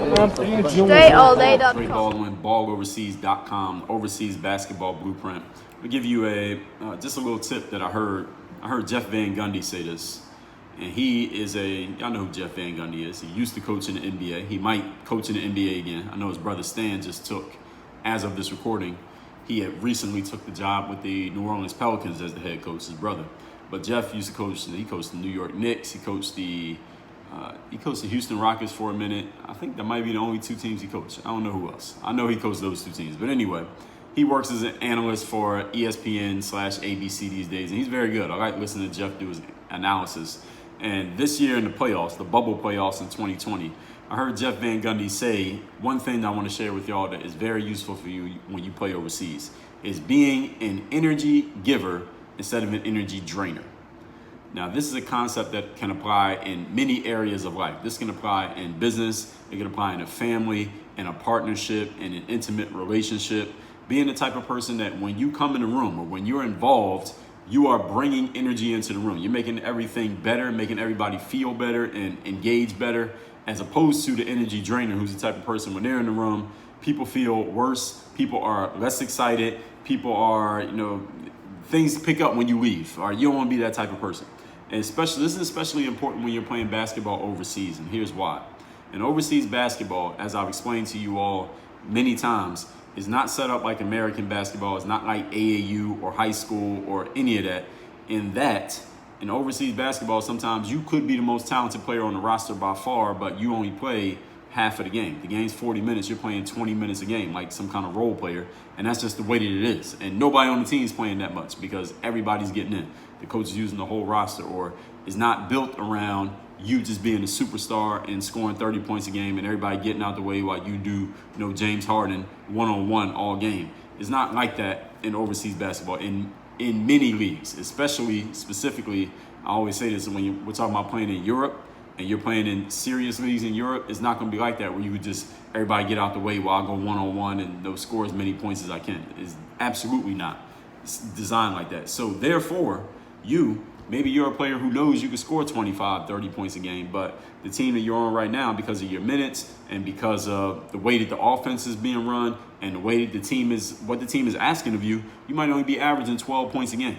DreAllDay.com. Dre Baldwin, balloverseas.com, overseas basketball blueprint. I'll give you a just a little tip that I heard. I heard Jeff Van Gundy say this, and he is y'all know who Jeff Van Gundy is. He used to coach in the NBA. He might coach in the NBA again. I know his brother Stan just took, as of this recording, he had recently took the job with the New Orleans Pelicans as the head coach, his brother. But Jeff used to coach, he coached the New York Knicks, he coached the Houston Rockets for a minute. I think that might be the only two teams he coached. I don't know who else. I know he coached those two teams. But anyway, he works as an analyst for ESPN/ABC these days, and he's very good. I like listening to Jeff do his analysis. And this year in the playoffs, the bubble playoffs in 2020, I heard Jeff Van Gundy say one thing that I want to share with y'all that is very useful for you when you play overseas is being an energy giver instead of an energy drainer. Now, this is a concept that can apply in many areas of life. This can apply in business, it can apply in a family, in a partnership, in an intimate relationship. Being the type of person that when you come in the room or when you're involved, you are bringing energy into the room. You're making everything better, making everybody feel better and engage better, as opposed to the energy drainer, who's the type of person when they're in the room, people feel worse, people are less excited, people are, things pick up when you leave. All right, you don't want to be that type of person. And this is especially important when you're playing basketball overseas, and here's why. And overseas basketball, as I've explained to you all many times, is not set up like American basketball. It's not like AAU or high school or any of that. In overseas basketball, sometimes you could be the most talented player on the roster by far, but you only play half of the game. The game's 40 minutes, you're playing 20 minutes a game, like some kind of role player, and that's just the way that it is. And nobody on the team is playing that much because everybody's getting in. The coach is using the whole roster, or is not built around you just being a superstar and scoring 30 points a game and everybody getting out the way while you do, James Harden one-on-one all game. It's not like that in overseas basketball. In many leagues, specifically, I always say this, when we're talking about playing in Europe and you're playing in serious leagues in Europe, it's not going to be like that where you would just, everybody get out the way while I go one-on-one and score as many points as I can. It's absolutely not. It's designed like that. So therefore, maybe you're a player who knows you can score 25, 30 points a game, but the team that you're on right now, because of your minutes and because of the way that the offense is being run and the way that what the team is asking of you, you might only be averaging 12 points a game.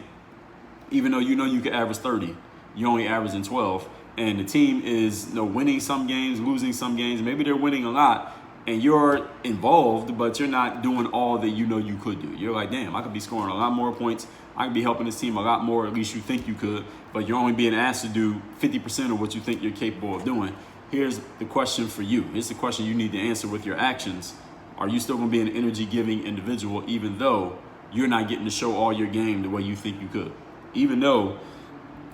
Even though you can average 30, you're only averaging 12. And the team is winning some games, losing some games. Maybe they're winning a lot and you're involved, but you're not doing all that you could do. You're like, damn, I could be scoring a lot more points. I could be helping this team a lot more, at least you think you could, but you're only being asked to do 50% of what you think you're capable of doing. Here's the question for you. Here's the question you need to answer with your actions. Are you still going to be an energy-giving individual even though you're not getting to show all your game the way you think you could? Even though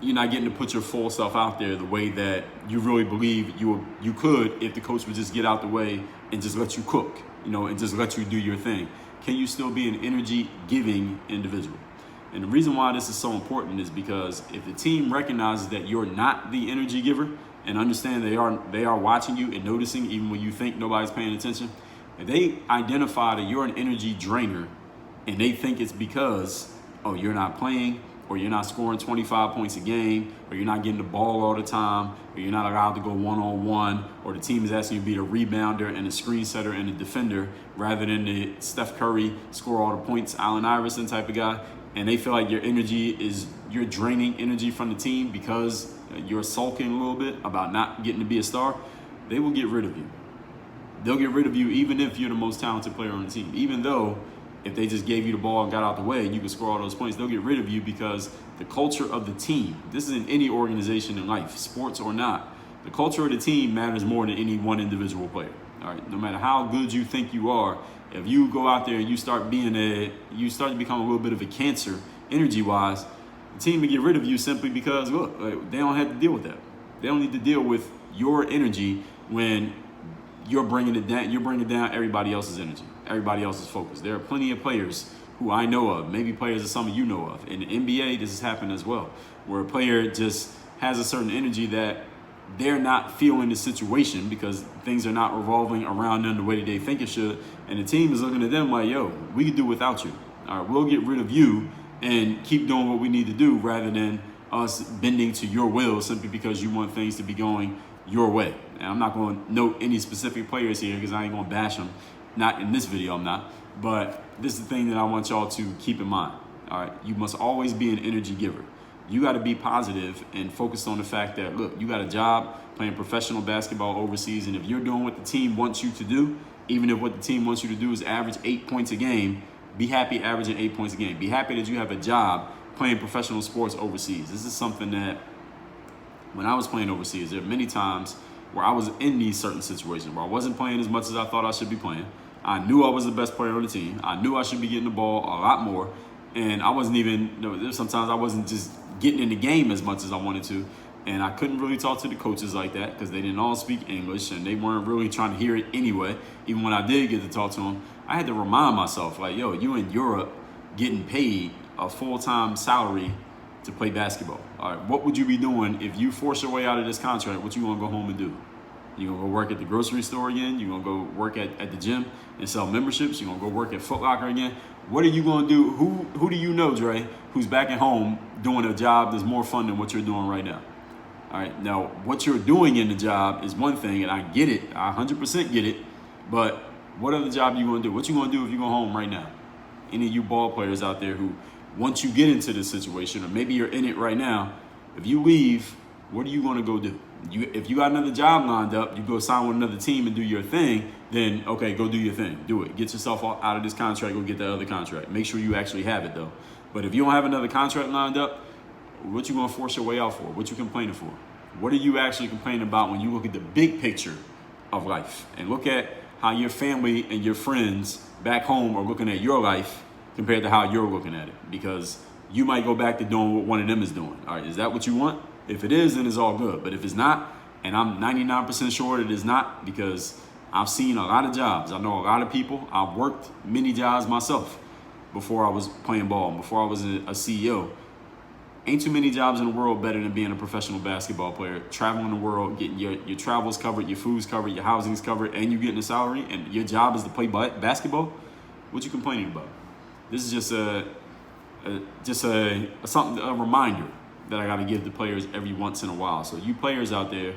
you're not getting to put your full self out there the way that you really believe you could if the coach would just get out the way and just let you cook, and just let you do your thing. Can you still be an energy-giving individual? And the reason why this is so important is because if the team recognizes that you're not the energy giver and understand they are watching you and noticing even when you think nobody's paying attention, if they identify that you're an energy drainer and they think it's because, you're not playing, or you're not scoring 25 points a game, or you're not getting the ball all the time, or you're not allowed to go one-on-one, or the team is asking you to be a rebounder and a screen setter and a defender rather than the Steph Curry, score all the points, Allen Iverson type of guy, and they feel like you're draining energy from the team because you're sulking a little bit about not getting to be a star, they will get rid of you. They'll get rid of you even if you're the most talented player on the team. Even though if they just gave you the ball and got out the way and you could score all those points, they'll get rid of you because the culture of the team, this is in any organization in life, sports or not, the culture of the team matters more than any one individual player. All right, no matter how good you think you are, if you go out there and you start to become a little bit of a cancer energy-wise, the team will get rid of you simply because, look, they don't have to deal with that. They don't need to deal with your energy when you're bringing it down. You're bringing down everybody else's energy, everybody else's focus. There are plenty of players who I know of, maybe players that some of you know of. In the NBA, this has happened as well, where a player just has a certain energy that they're not feeling the situation because things are not revolving around them the way that they think it should. And the team is looking at them like, yo, we can do without you. All right, we'll get rid of you and keep doing what we need to do rather than us bending to your will simply because you want things to be going your way. and I'm not going to note any specific players here because I ain't going to bash them. Not in this video, I'm not. But this is the thing that I want y'all to keep in mind. All right, you must always be an energy giver. You got to be positive and focused on the fact that, look, you got a job playing professional basketball overseas, and if you're doing what the team wants you to do, even if what the team wants you to do is average 8 points a game, be happy averaging 8 points a game. Be happy that you have a job playing professional sports overseas. This is something that when I was playing overseas, there are many times where I was in these certain situations where I wasn't playing as much as I thought I should be playing. I knew I was the best player on the team. I knew I should be getting the ball a lot more. And I wasn't even, there's sometimes I wasn't just getting in the game as much as I wanted to. And I couldn't really talk to the coaches like that because they didn't all speak English and they weren't really trying to hear it anyway. Even when I did get to talk to them, I had to remind myself, like, yo, you in Europe getting paid a full-time salary to play basketball. All right, what would you be doing if you force your way out of this contract? What you gonna go home and do? You gonna go work at the grocery store again? You gonna go work at the gym and sell memberships? You gonna go work at Foot Locker again? What are you gonna do? Who do you know, Dre, who's back at home doing a job that's more fun than what you're doing right now? All right, now what you're doing in the job is one thing, and I get it, I 100% get it, but what other job you gonna do? What you gonna do if you go home right now? Any of you ball players out there who, once you get into this situation, or maybe you're in it right now, if you leave, what are you gonna go do? If you got another job lined up, you go sign with another team and do your thing, then okay, go do your thing. Do it. Get yourself out of this contract, go get that other contract. Make sure you actually have it though. But if you don't have another contract lined up, what you gonna force your way out for? What you complaining for? What are you actually complaining about when you look at the big picture of life and look at how your family and your friends back home are looking at your life compared to how you're looking at it? Because you might go back to doing what one of them is doing. All right, is that what you want? If it is, then it's all good. But if it's not, and I'm 99% sure it is not, because I've seen a lot of jobs. I know a lot of people. I've worked many jobs myself before I was playing ball, before I was a CEO. Ain't too many jobs in the world better than being a professional basketball player, traveling the world, getting your travels covered, your food's covered, your housing's covered, and you getting a salary, and your job is to play basketball. What you complaining about? This is just a reminder that I got to give the players every once in a while. So you players out there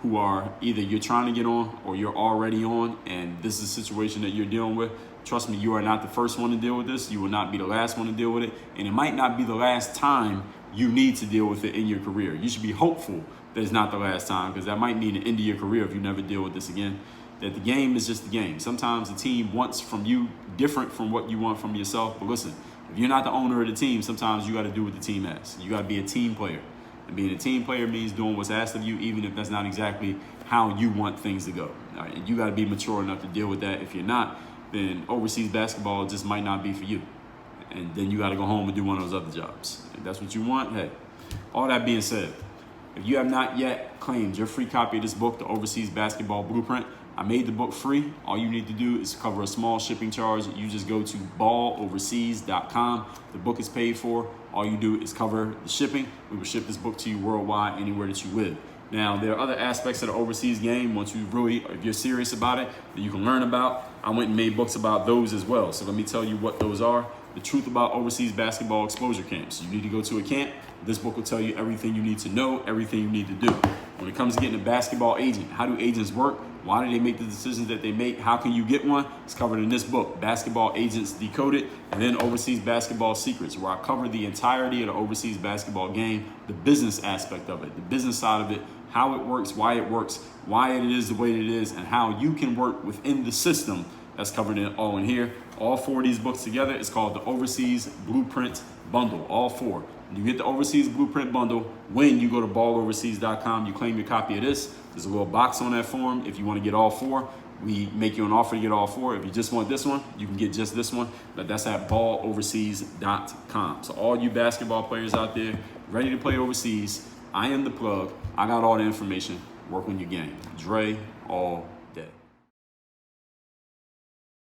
who are either you're trying to get on or you're already on, and this is a situation that you're dealing with, trust me, you are not the first one to deal with this. You will not be the last one to deal with it, and it might not be the last time you need to deal with it in your career. You should be hopeful that it's not the last time, because that might mean the end of your career if you never deal with this again. That the game is just the game. Sometimes the team wants from you different from what you want from yourself. But listen, if you're not the owner of the team, sometimes you got to do what the team asks. You got to be a team player. And being a team player means doing what's asked of you, even if that's not exactly how you want things to go. All right? And you got to be mature enough to deal with that. If you're not, then overseas basketball just might not be for you. And then you got to go home and do one of those other jobs. If that's what you want, hey. All that being said, if you have not yet claimed your free copy of this book, The Overseas Basketball Blueprint, I made the book free. All you need to do is cover a small shipping charge. You just go to balloverseas.com. The book is paid for. All you do is cover the shipping. We will ship this book to you worldwide, anywhere that you live. Now, there are other aspects of the overseas game. Once you really, if you're serious about it, that you can learn about. I went and made books about those as well. So let me tell you what those are. The truth about overseas basketball exposure camps. You need to go to a camp. This book will tell you everything you need to know, everything you need to do. When it comes to getting a basketball agent, how do agents work? Why do they make the decisions that they make? How can you get one? It's covered in this book, Basketball Agents Decoded, and then Overseas Basketball Secrets, where I cover the entirety of the overseas basketball game, the business aspect of it, the business side of it, how it works, why it is the way it is, and how you can work within the system. That's covered all in here. All four of these books together is called the Overseas Blueprint Bundle, all four. You get the Overseas Blueprint Bundle when you go to balloverseas.com. You claim your copy of this. There's a little box on that form if you want to get all four. We make you an offer to get all four. If you just want this one, you can get just this one. But that's at balloverseas.com. So all you basketball players out there ready to play overseas, I am the plug. I got all the information. Work on your game. Dre, all